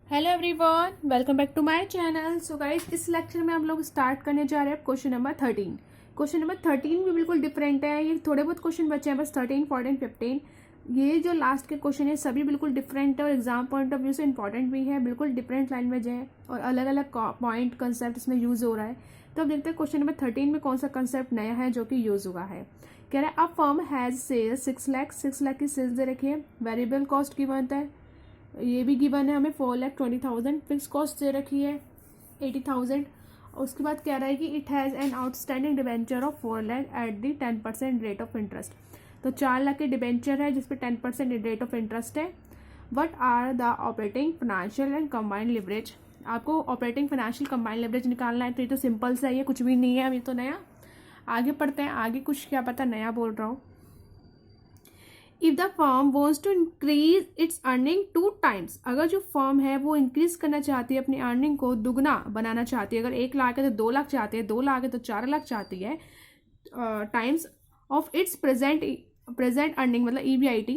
Hello everyone, welcome back to my channel. So guys, इस lecture में हम लोग स्टार्ट करने जा रहे हैं क्वेश्चन नंबर 13। क्वेश्चन नंबर 13 भी बिल्कुल डिफरेंट है। ये थोड़े बहुत क्वेश्चन बचे हैं बस, 13, 14, 15। ये जो लास्ट के क्वेश्चन है सभी बिल्कुल डिफरेंट है और एग्जाम पॉइंट ऑफ व्यू से इंपॉर्टेंट भी है। बिल्कुल डिफरेंट लैंग्वेज है और अलग अलग पॉइंट कंसेप्ट इसमें यूज हो रहा है। तो अब देखते हैं क्वेश्चन नंबर 13 में कौन सा कंसेप्ट नया है जो कि यूज हुआ है। कह रहा है a firm has sales 6 lakh की सेल्स दे रखी है। वेरिएबल कॉस्ट की बनता है, ये भी गिवन है हमें 4,20,000। फिक्स कॉस्ट दे रखी है 80,000। और उसके बाद कह रहा है कि it has an outstanding debenture of 4 lakh at the 10% rate of interest. तो 4 लाख के डिबेंचर है जिसपे 10% रेट ऑफ इंटरेस्ट है। What are the operating financial and combined leverage. आपको ऑपरेटिंग फाइनेंशियल कंबाइंड लिवरेज निकालना है। तो ये तो सिंपल सा ही है, कुछ भी नहीं है अभी तो नया। आगे पढ़ते हैं, आगे कुछ क्या पता नया बोल रहा हूँ। If the firm wants to increase its earning 2 times, अगर जो फर्म है वो इंक्रीज करना चाहती है, अपनी अर्निंग को दुगना बनाना चाहती है। अगर 1 लाख है तो 2 लाख चाहती है, 2 लाख है तो 4 लाख चाहती है, times of its present earning, मतलब EBIT,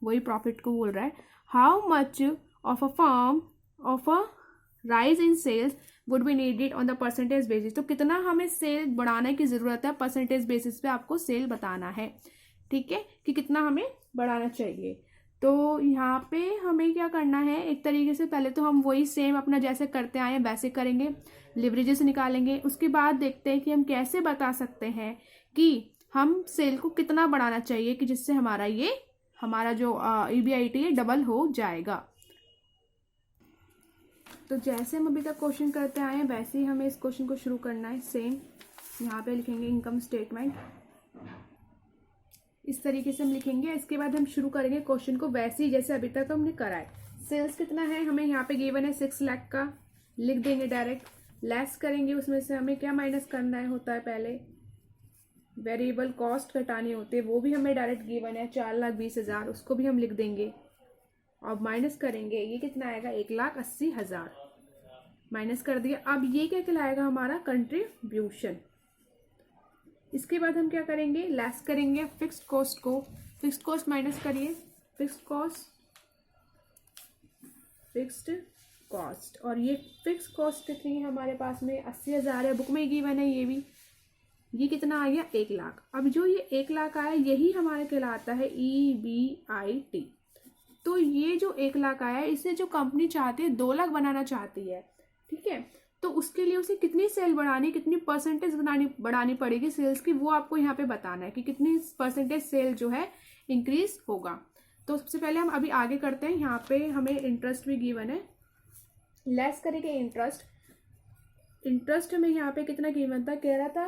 वही प्रॉफिट को बोल रहा है। How much of a firm of a rise in sales would be needed on the percentage basis. तो कितना हमें सेल बढ़ाने की जरूरत है, परसेंटेज बेसिस पे आपको सेल बताना है। ठीक है, कि कितना हमें बढ़ाना चाहिए। तो यहाँ पे हमें क्या करना है, एक तरीके से पहले तो हम वही सेम अपना जैसे करते आए हैं वैसे करेंगे, लिवरेजेस निकालेंगे। उसके बाद देखते हैं कि हम कैसे बता सकते हैं कि हम सेल को कितना बढ़ाना चाहिए कि जिससे हमारा जो EBIT है डबल हो जाएगा। तो जैसे हम अभी तक क्वेश्चन करते आए हैं वैसे ही हमें इस क्वेश्चन को शुरू करना है। सेम यहाँ पे लिखेंगे इनकम स्टेटमेंट, इस तरीके से हम लिखेंगे। इसके बाद हम शुरू करेंगे क्वेश्चन को वैसे ही जैसे अभी तक हमने करा है। सेल्स कितना है हमें यहाँ पे गिवन है 6 लाख का, लिख देंगे डायरेक्ट। लेस करेंगे, उसमें से हमें क्या माइनस करना है होता है, पहले वेरिएबल कॉस्ट घटानी होती है, वो भी हमें डायरेक्ट गिवन है 4,20,000, उसको भी हम लिख देंगे। और माइनस करेंगे, ये कितना आएगा 1,80,000, माइनस कर दिया। अब ये क्या कहलाएगा हमारा कंट्रीब्यूशन। इसके बाद हम क्या करेंगे, लेस करेंगे फिक्स्ड कॉस्ट को। फिक्स्ड कॉस्ट माइनस करिए, फिक्स्ड कॉस्ट। और ये फिक्स्ड कॉस्ट कितनी है हमारे पास में 80,000 है, बुक में गिवन है। ये कितना आ गया 1 लाख। अब जो ये 1 लाख आया यही हमारा कहलाता है EBIT। तो ये जो 1 लाख आया है इसे जो कंपनी चाहती है 2 लाख बनाना चाहती है, ठीक है। तो उसके लिए उसे कितनी सेल बढ़ानी, कितनी परसेंटेज बढ़ानी पड़ेगी सेल्स की, वो आपको यहाँ पे बताना है कि कितनी परसेंटेज सेल जो है इंक्रीज होगा। तो सबसे पहले हम अभी आगे करते हैं। यहाँ पे हमें इंटरेस्ट भी गिवन है, लेस करेंगे इंटरेस्ट हमें यहाँ पे कितना गिवन था, कह रहा था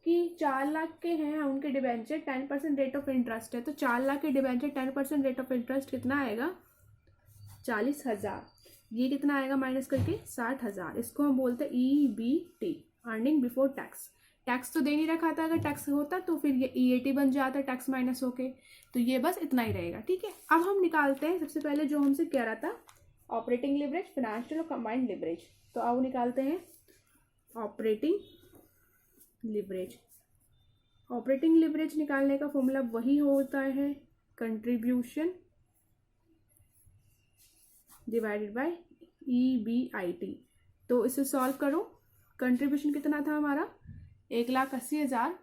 कि 4 लाख के हैं उनके डिबेंचर, 10% रेट ऑफ इंटरेस्ट है। तो 4 लाख के डिबेंचर 10% रेट ऑफ इंटरेस्ट कितना आएगा 40,000। ये कितना आएगा माइनस करके 60,000। इसको हम बोलते हैं EBT, earning before tax. Tax तो दे नहीं रखा था, अगर टैक्स होता तो फिर ये EAT बन जाता, टैक्स माइनस होके। तो ये बस इतना ही रहेगा, ठीक है। अब हम निकालते हैं सबसे पहले जो हमसे कह रहा था, ऑपरेटिंग लिवरेज, फाइनेंशियल और कंबाइंड लिवरेज। तो अब निकालते हैं ऑपरेटिंग लिवरेज। ऑपरेटिंग लिवरेज निकालने का फॉर्मूला वही होता है कंट्रीब्यूशन डिवाइडेड बाय EBIT। तो इसे सॉल्व करो। कंट्रीब्यूशन कितना था हमारा 1,80,000,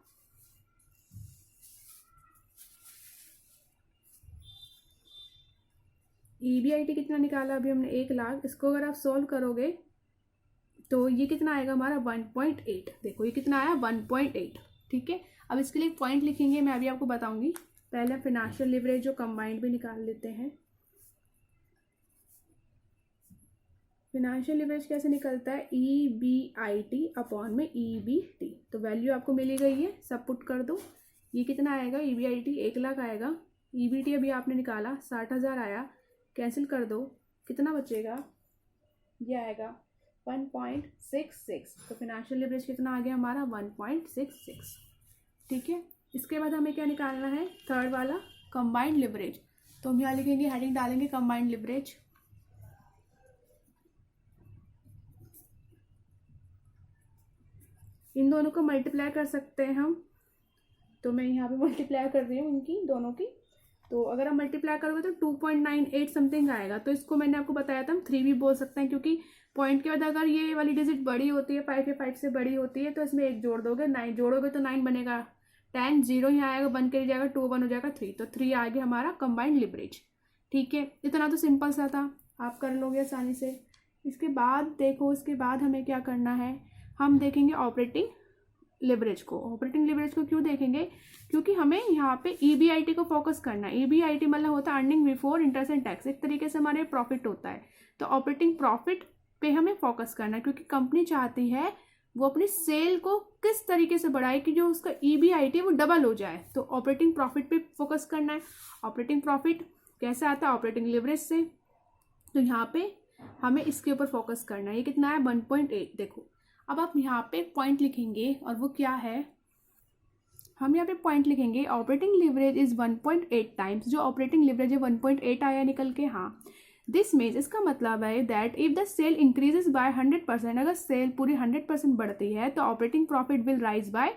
EBIT कितना निकाला अभी हमने 1 लाख। इसको अगर आप सॉल्व करोगे तो ये कितना आएगा हमारा 1.8। देखो ये कितना आया 1.8, ठीक है। अब इसके लिए पॉइंट लिखेंगे, मैं अभी आपको बताऊंगी। पहले फाइनेंशियल लिवरेज जो कंबाइंड भी निकाल लेते हैं। फाइनेंशियल लिवरेज कैसे निकलता है, EBIT अपॉन में EBT। तो वैल्यू आपको मिली गई है, सब पुट कर दो। ये कितना आएगा EBIT 1 लाख आएगा, EBT अभी आपने निकाला 60,000 आया, कैंसिल कर दो, कितना बचेगा, ये आएगा 1.66। तो फाइनेंशियल लिवरेज कितना आ गया हमारा 1.66, ठीक है। इसके बाद हमें क्या निकालना है, थर्ड वाला कंबाइंड लिवरेज। तो हम यहाँ लिखेंगे, हेडिंग डालेंगे कंबाइंड लिवरेज। इन दोनों को मल्टीप्लाई कर सकते हैं हम, तो मैं यहाँ पे मल्टीप्लाई कर रही हूँ इनकी दोनों की। तो अगर आप मल्टीप्लाई करोगे तो 2.98 समथिंग आएगा। तो इसको मैंने आपको बताया था हम 3 भी बोल सकते हैं, क्योंकि पॉइंट के बाद अगर ये वाली डिजिट बड़ी होती है 5 या 5 से बड़ी होती है तो इसमें एक जोड़ दोगे, 9 जोड़ोगे तो 9 बनेगा, 10 0 यहाँ आएगा, 1 के लिए जाएगा 2, 1 हो जाएगा 3, तो 3 आ गया हमारा कंबाइंड लिवरेज। ठीक है, इतना तो सिंपल सा था, आप कर लोगे आसानी से। इसके बाद देखो, इसके बाद हमें क्या करना है, हम देखेंगे ऑपरेटिंग लिवरेज को। ऑपरेटिंग लिवरेज को क्यों देखेंगे, क्योंकि हमें यहाँ पे EBIT को फोकस करना है। EBIT मतलब होता है earning before interest and tax, एक तरीके से हमारे प्रॉफिट होता है। तो ऑपरेटिंग प्रॉफिट पे हमें फोकस करना है, क्योंकि कंपनी चाहती है वो अपनी सेल को किस तरीके से बढ़ाए कि जो उसका EBIT वो डबल हो जाए। तो ऑपरेटिंग प्रॉफिट पे फोकस करना है। ऑपरेटिंग प्रॉफिट कैसे आता है, ऑपरेटिंग लिवरेज से। तो यहाँ पे हमें इसके ऊपर फोकस करना है। ये कितना है, 1.8। देखो अब आप यहाँ पे पॉइंट लिखेंगे, और वो क्या है, हम यहाँ पे पॉइंट लिखेंगे ऑपरेटिंग लिवरेज इज 1.8 टाइम्स। जो ऑपरेटिंग लिवरेज है 1.8 आया निकल के, हाँ। दिस मीन्स, इसका मतलब है that if the sale increases by 100%, अगर सेल पूरी 100% बढ़ती है तो operating profit will rise by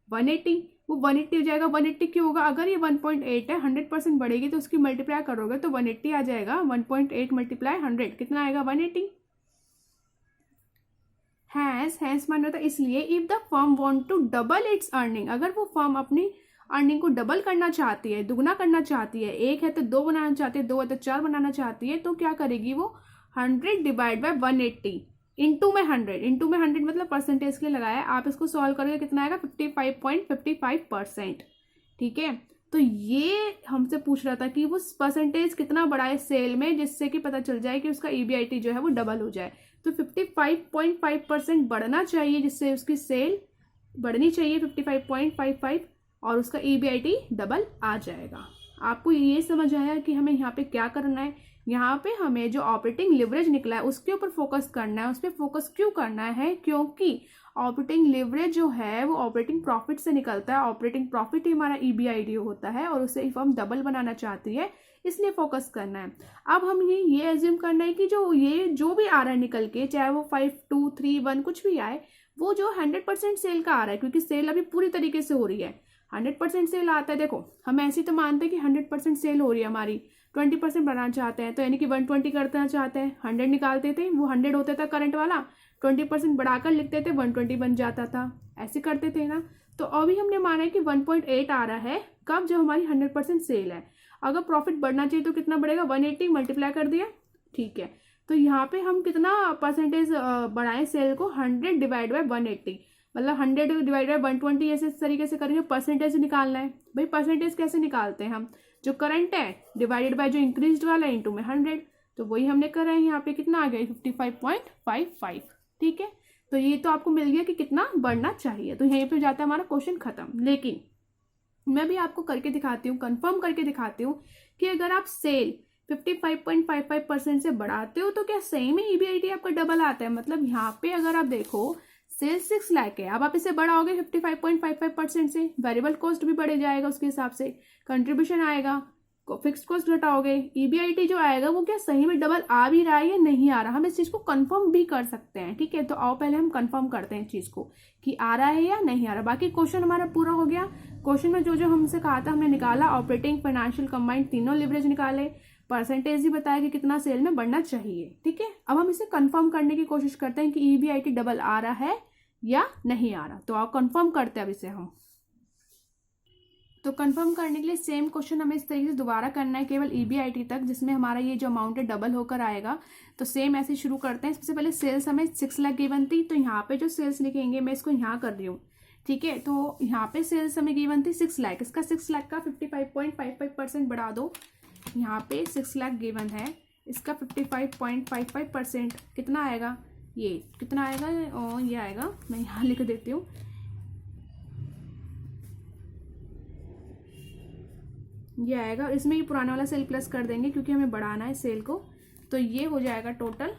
180। वो 180 हो जाएगा। 180 क्यों होगा, अगर ये 1.8 है, 100% बढ़ेगी तो उसकी मल्टीप्लाई करोगे तो 180 आ जाएगा। 1.8 मल्टीप्लाई 100 कितना आएगा, 180। हैंस मान रहा था इसलिए if the firm want to double its earning, अगर वो फर्म अपनी अर्निंग को डबल करना चाहती है, दुगना करना चाहती है, 1 है तो 2 बनाना चाहती है, 2 है तो 4 बनाना चाहती है, तो क्या करेगी वो, 100 डिवाइड बाय 180 इंटू में 100 मतलब परसेंटेज के लिए लगाया। आप इसको सॉल्व करोगे कितना आएगा, 55.55%। ठीक है, तो ये हमसे पूछ रहा था कि वो परसेंटेज कितना बढ़ाए सेल में, जिससे कि पता चल जाए कि उसका EBIT जो है वो डबल हो जाए। तो 55.5% बढ़ना चाहिए, जिससे उसकी सेल बढ़नी चाहिए 55.55 और उसका EBIT डबल आ जाएगा। आपको ये समझ आया कि हमें यहाँ पे क्या करना है। यहाँ पे हमें जो ऑपरेटिंग लिवरेज निकला है उसके ऊपर फोकस करना है। उस पर फोकस क्यों करना है, क्योंकि ऑपरेटिंग लिवरेज जो है वो ऑपरेटिंग प्रॉफिट से निकलता है। ऑपरेटिंग प्रॉफिट ही हमारा EBIT होता है, और उसे फर्म डबल बनाना चाहती है, इसलिए फोकस करना है। अब हम ये एज्यूम करना है कि जो भी आ रहा है निकल के, चाहे वो 5, 2, 3, 1 कुछ भी आए, वो जो 100% सेल का आ रहा है, क्योंकि सेल अभी पूरी तरीके से हो रही है। 100% सेल आता है, देखो हम ऐसे तो मानते हैं कि 100% सेल हो रही है हमारी, 20% बनाना चाहते हैं, तो यानी कि 120 करना चाहते हैं, 100 निकालते थे, वो 100 होता था करंट वाला, 20% बढ़ाकर लिखते थे, 120 बन जाता था, ऐसे करते थे ना। तो अभी हमने माना है कि 1.8 आ रहा है, कब, जब हमारी 100% सेल है। अगर प्रॉफिट बढ़ना चाहिए तो कितना बढ़ेगा, 180 मल्टीप्लाई कर दिया। ठीक है, तो यहाँ पे हम कितना परसेंटेज बढ़ाएं सेल को, 100 डिवाइड बाय 180, मतलब 100 डिवाइड बाय 120, ऐसे इस तरीके से करेंगे। परसेंटेज निकालना है भाई। परसेंटेज कैसे निकालते हैं हम, जो करंट है डिवाइडेड बाय जो इंक्रीज्ड वाला इंटू में 100, तो वही हमने करा है। यहाँ पे कितना आ गया, 55.55। ठीक है, तो ये तो आपको मिल गया कि कितना बढ़ना चाहिए। तो यहीं पे जाता है हमारा क्वेश्चन खत्म। लेकिन मैं भी आपको करके दिखाती हूँ, कंफर्म करके दिखाती हूँ कि अगर आप सेल 55.55% से बढ़ाते हो तो क्या सही में EBIT आपका डबल आता है। मतलब यहाँ पे अगर आप देखो सेल 6 लाख है, अब आप इसे बढ़ाओगे 55.55% से, वेरिएबल कॉस्ट भी बढ़े जाएगा, उसके हिसाब से कंट्रीब्यूशन आएगा, फिक्स्ड कॉस्ट घटाओगे, EBIT जो आएगा वो क्या सही में डबल आ भी रहा है या नहीं आ रहा। हम इस चीज को कंफर्म भी कर सकते हैं। ठीक है, तो आओ पहले हम कंफर्म करते हैं इस चीज को कि आ रहा है या नहीं आ रहा। बाकी क्वेश्चन हमारा पूरा हो गया। क्वेश्चन में जो जो हमसे कहा था हमने निकाला, ऑपरेटिंग, फाइनेंशियल, कंबाइंड तीनों लिवरेज निकाले, परसेंटेज ही बताया कि कितना सेल में बढ़ना चाहिए। ठीक है, अब हम इसे कंफर्म करने की कोशिश करते हैं कि EBIT डबल आ रहा है या नहीं आ रहा। तो आप कंफर्म करते हैं अब इसे हम। तो कंफर्म करने के लिए सेम क्वेश्चन हमें इस तरीके से दोबारा करना है, केवल EBIT तक, जिसमें हमारा ये जो अमाउंट है डबल होकर आएगा। तो सेम ऐसे शुरू करते हैं। सबसे पहले सेल्स हमें 6 लाख गिवन थी, तो यहाँ पे जो सेल्स लिखेंगे मैं इसको यहाँ कर रही हूँ। ठीक है, तो यहाँ पे सेल्स हमें गिवन थी 6 लाख, इसका 6 लाख का 55.55% बढ़ा दो। यहाँ पे 6 लाख गिवन है, इसका 55.55% कितना आएगा, ये कितना आएगा, ये आएगा, मैं यहाँ लिख देती हूँ, ये आएगा। इसमें ये पुराना वाला सेल प्लस कर देंगे क्योंकि हमें बढ़ाना है सेल को। तो ये हो जाएगा टोटल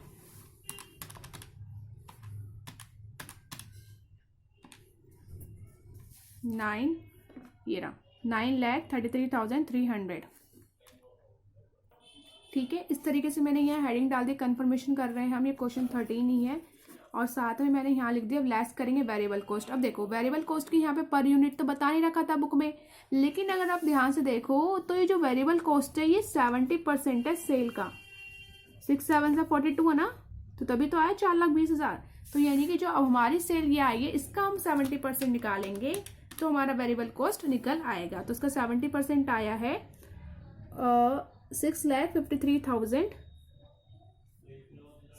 9,33,300। ठीक है, इस तरीके से मैंने यहाँ हेडिंग डाल दी। कंफर्मेशन कर रहे हैं हम, ये क्वेश्चन 13 ही है। और साथ में मैंने यहाँ लिख दिया लेस करेंगे वेरिएबल कॉस्ट। अब देखो वेरिएबल कॉस्ट की यहाँ पे पर यूनिट तो बता नहीं रखा था बुक में, लेकिन अगर आप ध्यान से देखो तो ये जो वेरिएबल कॉस्ट है ये 70% है सेल का। 6 7 से 42 है ना, तो तभी तो आया 4,20,000। तो यानी कि जो अब हमारी सेल ये आई है इसका हम 70% निकालेंगे तो हमारा वेरिएबल कॉस्ट निकल आएगा। तो इसका 70% आया है 6,53,000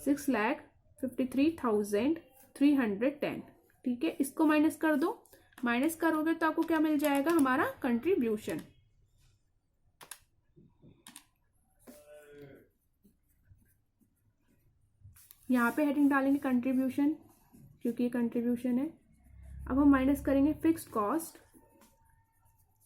6,53,310। ठीक है, इसको माइनस कर दो, माइनस करोगे तो आपको क्या मिल जाएगा, हमारा कंट्रीब्यूशन। यहाँ पे हेडिंग डालेंगे कंट्रीब्यूशन क्योंकि ये कंट्रीब्यूशन है। अब हम माइनस करेंगे फिक्स्ड कॉस्ट।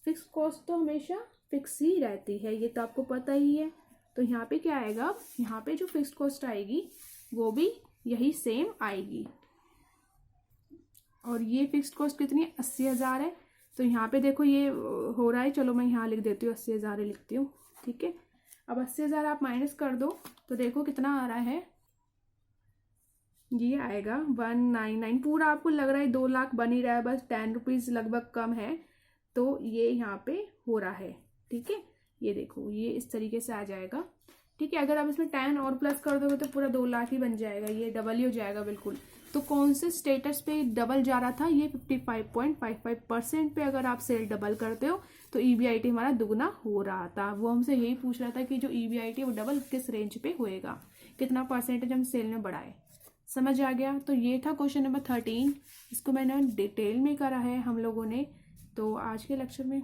फिक्स्ड कॉस्ट तो हमेशा फिक्स ही रहती है, ये तो आपको पता ही है। तो यहाँ पे क्या आएगा, यहाँ पे जो फिक्स्ड कॉस्ट आएगी वो भी यही सेम आएगी। और ये फिक्स्ड कॉस्ट कितनी है, 80,000 है। तो यहाँ पे देखो ये हो रहा है, चलो मैं यहाँ लिख देती हूँ 80,000 लिखती हूँ। ठीक है, अब 80,000 आप माइनस कर दो तो देखो कितना आ रहा है, ये आएगा 199। पूरा आपको लग रहा है 2 लाख बन ही रहा है, बस 10 रुपीज़ लगभग कम है। तो ये यहाँ पे हो रहा है। ठीक है, ये देखो ये इस तरीके से आ जाएगा। ठीक है, अगर आप इसमें 10 और प्लस कर दोगे तो पूरा 2 लाख ही बन जाएगा, ये डबल ही हो जाएगा बिल्कुल। तो कौन से स्टेटस पे डबल जा रहा था, ये 55.55% पे अगर आप सेल डबल करते हो तो EBIT हमारा दुगना हो रहा था। वो हमसे यही पूछ रहा था कि जो EBIT वो डबल किस रेंज पे होएगा, कितना परसेंटेज हम सेल में बढ़ाए। समझ आ गया। तो ये था क्वेश्चन नंबर 13, इसको मैंने डिटेल में करा है हम लोगों ने। तो आज के लेक्चर में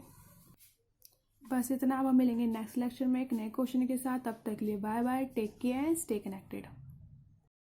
बस इतना। अब हम मिलेंगे नेक्स्ट लेक्चर में एक नए क्वेश्चन के साथ। तब तक के लिए bye bye, take care and stay connected.